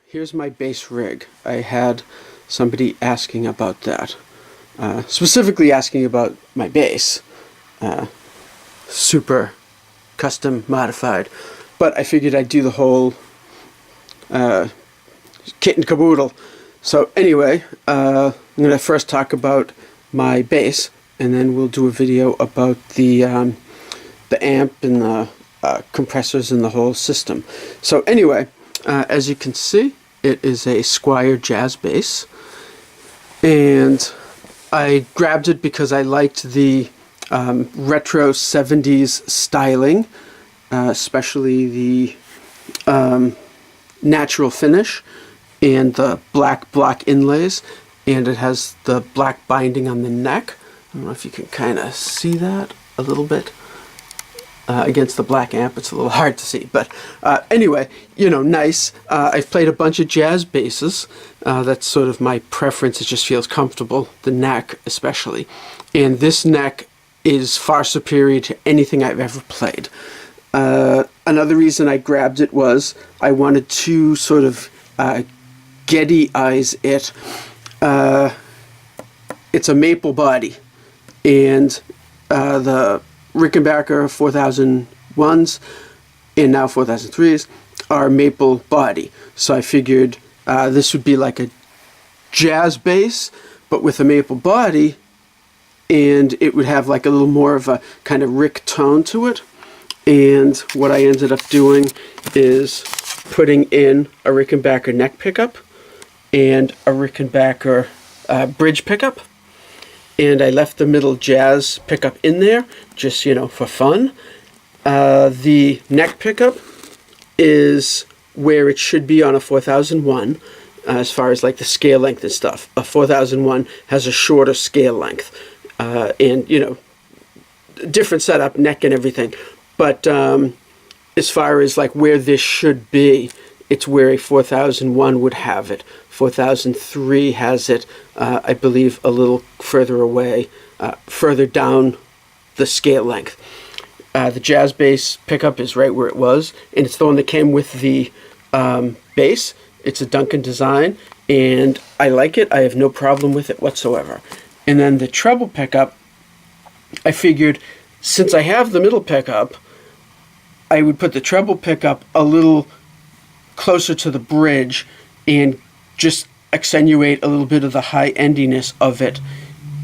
Here's my bass rig. I had somebody asking about that, specifically asking about my bass, super custom modified, but I figured I'd do the whole kit and caboodle. So anyway, I'm going to first talk about my bass, and then we'll do a video about the amp and the compressors and the whole system. So anyway, as you can see, it is a Squier Jazz Bass, and I grabbed it because I liked the retro 70s styling, especially the natural finish and the black block inlays, and it has the black binding on the neck. I don't know if you can kind of see that a little bit. Against the black amp, it's a little hard to see, but anyway, you know, nice. I've played a bunch of jazz basses. That's sort of my preference. It just feels comfortable, the neck especially, and this neck is far superior to anything I've ever played. Another reason I grabbed it was I wanted to sort of Geddy-ize it. It's a maple body, and the Rickenbacker 4001s and now 4003s are maple body. So I figured this would be like a jazz bass, but with a maple body, and it would have like a little more of a kind of Rick tone to it. And what I ended up doing is putting in a Rickenbacker neck pickup and a Rickenbacker bridge pickup. And I left the middle jazz pickup in there, just, you know, for fun. The neck pickup is where it should be on a 4001, as far as like the scale length and stuff. A 4001 has a shorter scale length, and, you know, different setup, neck and everything. But as far as like where this should be, it's where a 4001 would have it. 4003 has it, I believe, a little further away, further down the scale length. The jazz bass pickup is right where it was, and it's the one that came with the bass. It's a Duncan design, and I like it. I have no problem with it whatsoever. And then the treble pickup, I figured since I have the middle pickup, I would put the treble pickup a little closer to the bridge and just accentuate a little bit of the high endiness of it,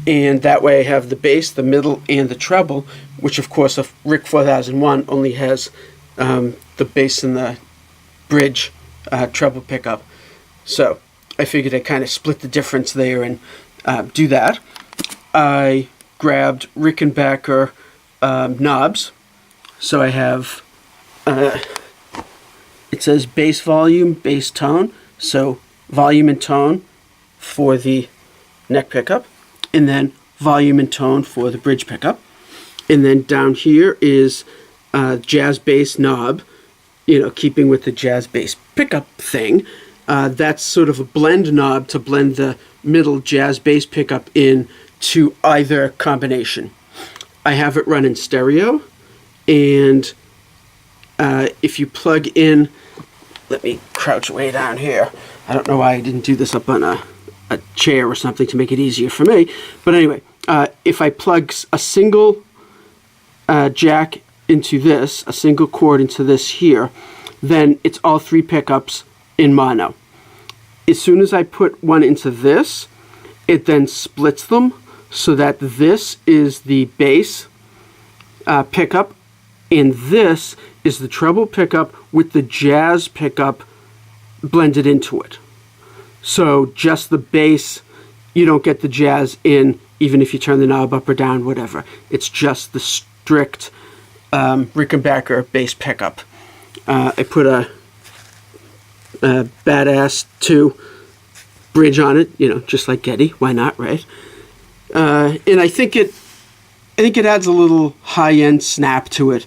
and that way I have the bass, the middle, and the treble, which of course a Rick 4001 only has the bass and the bridge treble pickup. So I figured I'd kind of split the difference there and do that. I grabbed Rickenbacker knobs, so I have it says bass volume, bass tone, so volume and tone for the neck pickup, and then volume and tone for the bridge pickup. And then down here is jazz bass knob, you know, keeping with the jazz bass pickup thing. That's sort of a blend knob to blend the middle jazz bass pickup in to either combination. I have it run in stereo, and if you plug in, let me crouch way down here. I don't know why I didn't do this up on a chair or something to make it easier for me. But anyway, if I plug a single jack into this, a single cord into this here, then it's all three pickups in mono. As soon as I put one into this, it then splits them so that this is the bass pickup, and this is the treble pickup with the jazz pickup blended into it. So just the bass, you don't get the jazz in, even if you turn the knob up or down, whatever. It's just the strict Rickenbacker bass pickup. I put a badass 2 bridge on it, you know, just like Geddy. Why not, right? and I think it adds a little high-end snap to it,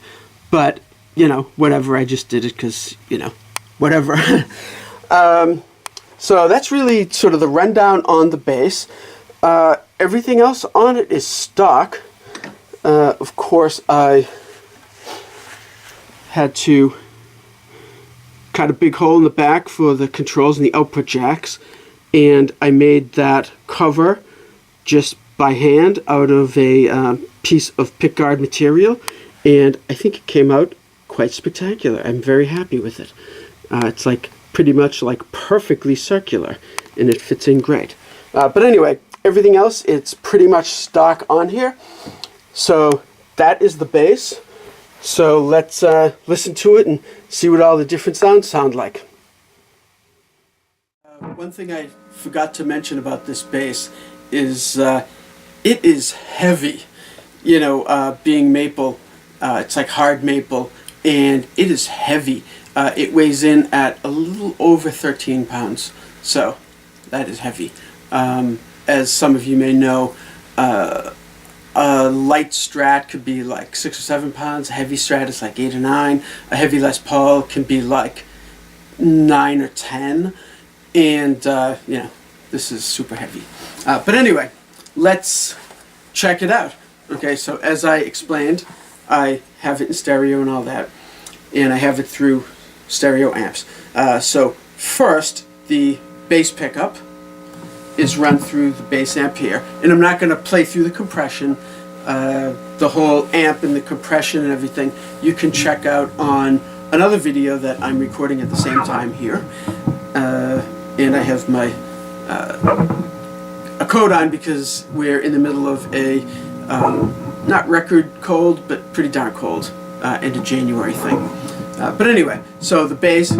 but you know, whatever. I just did it because, you know, whatever. So that's really sort of the rundown on the bass. Everything else on it is stock. Of course, I had to cut a big hole in the back for the controls and the output jacks, and I made that cover just by hand out of a piece of pickguard material, and I think it came out quite spectacular. I'm very happy with it. It's like pretty much like perfectly circular, and it fits in great. But anyway, everything else, it's pretty much stock on here. So that is the bass. So let's listen to it and see what all the different sounds sound like. One thing I forgot to mention about this bass is it is heavy. You know, being maple, it's like hard maple, and it is heavy. It weighs in at a little over 13 pounds, so that is heavy. As some of you may know, a light Strat could be like 6 or 7 pounds, a heavy Strat is like 8 or 9, a heavy Les Paul can be like 9 or 10, and you know, this is super heavy. But anyway, let's check it out. Okay, so as I explained, I have it in stereo and all that, and I have it through stereo amps. So first, the bass pickup is run through the bass amp here, and I'm not going to play through the compression. The whole amp and the compression and everything you can check out on another video that I'm recording at the same time here. And I have my a coat on because we're in the middle of a not record cold, but pretty darn cold end of January thing. But anyway, so the bass.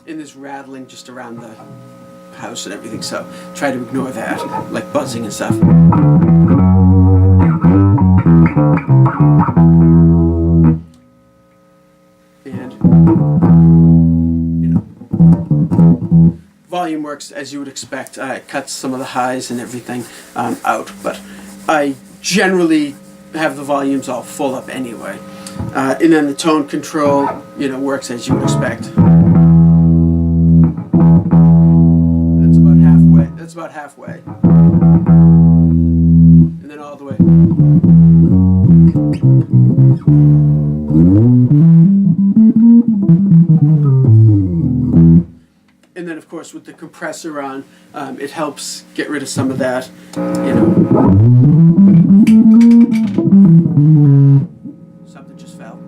And there's rattling just around the house and everything, so try to ignore that, like buzzing and stuff. And, you know, volume works as you would expect. It cuts some of the highs and everything out, but I generally have the volumes all full up anyway. And then the tone control, you know, works as you would expect. That's about halfway. That's about halfway. And then all the way. And then, of course, with the compressor on, it helps get rid of some of that, you know. Something just fell.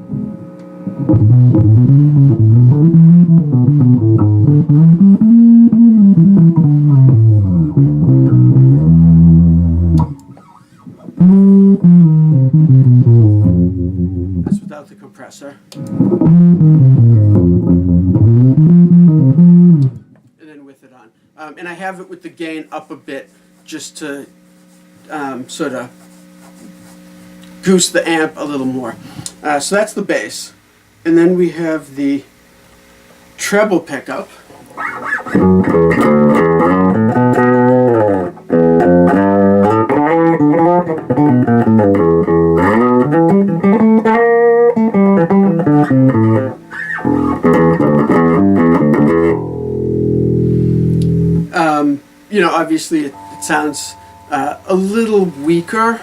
That's without the compressor. And I have it with the gain up a bit just to sort of goose the amp a little more. So that's the bass. And then we have the treble pickup. You know, obviously it sounds a little weaker,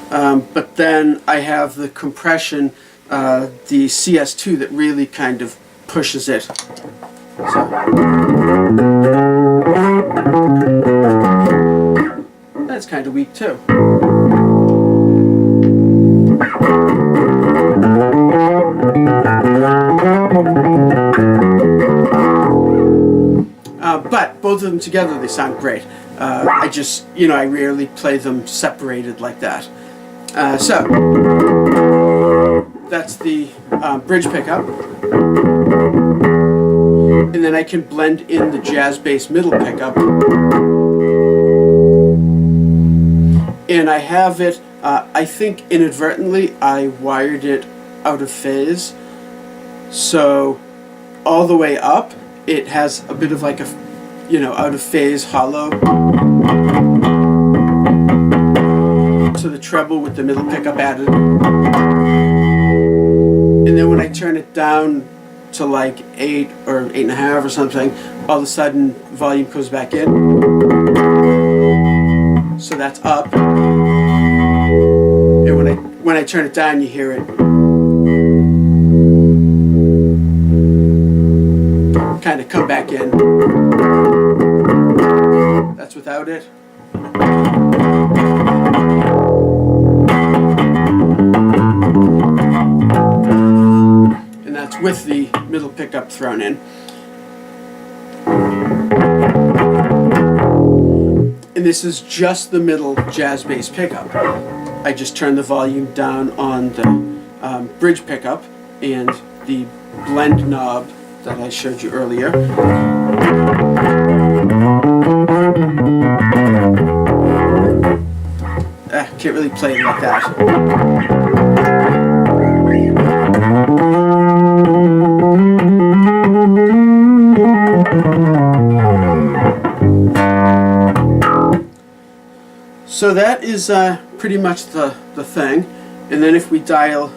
but then I have the compression, the CS2 that really kind of pushes it. So that's kind of weak too. But both of them together, they sound great. I just, you know, I rarely play them separated like that. So that's the bridge pickup. And then I can blend in the jazz bass middle pickup. And I have it, I think inadvertently, I wired it out of phase. So all the way up, it has a bit of like a, you know, out of phase hollow to the treble with the middle pickup added. And then when I turn it down to like 8 or 8.5 or something, all of a sudden volume goes back in. So that's up. And when I turn it down, you hear it kind of come back in. That's without it. And that's with the middle pickup thrown in. And this is just the middle jazz bass pickup. I just turned the volume down on the bridge pickup and the blend knob that I showed you earlier. Can't really play it like that. So that is pretty much the thing. And then if we dial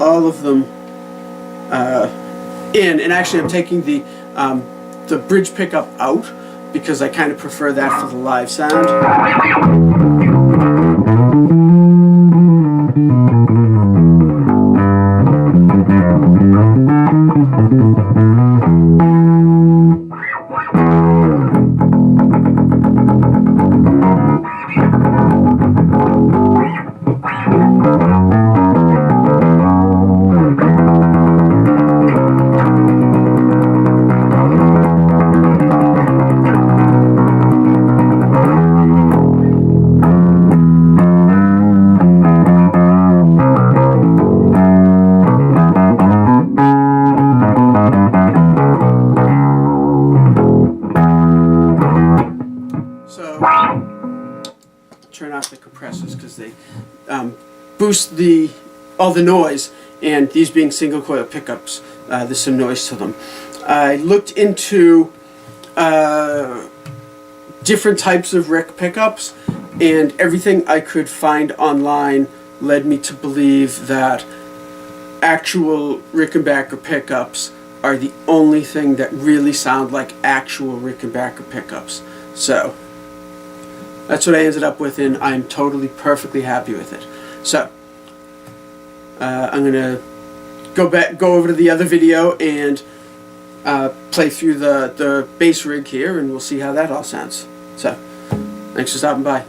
all of them in, and actually I'm taking the bridge pickup out because I kind of prefer that for the live sound. Turn off the compressors because they boost all the noise, and these being single coil pickups, there's some noise to them. I looked into different types of Rick pickups, and everything I could find online led me to believe that actual Rickenbacker pickups are the only thing that really sound like actual Rickenbacker pickups. So that's what I ended up with, and I'm totally perfectly happy with it. So I'm gonna go over to the other video and play through the bass rig here, and we'll see how that all sounds. So thanks for stopping by.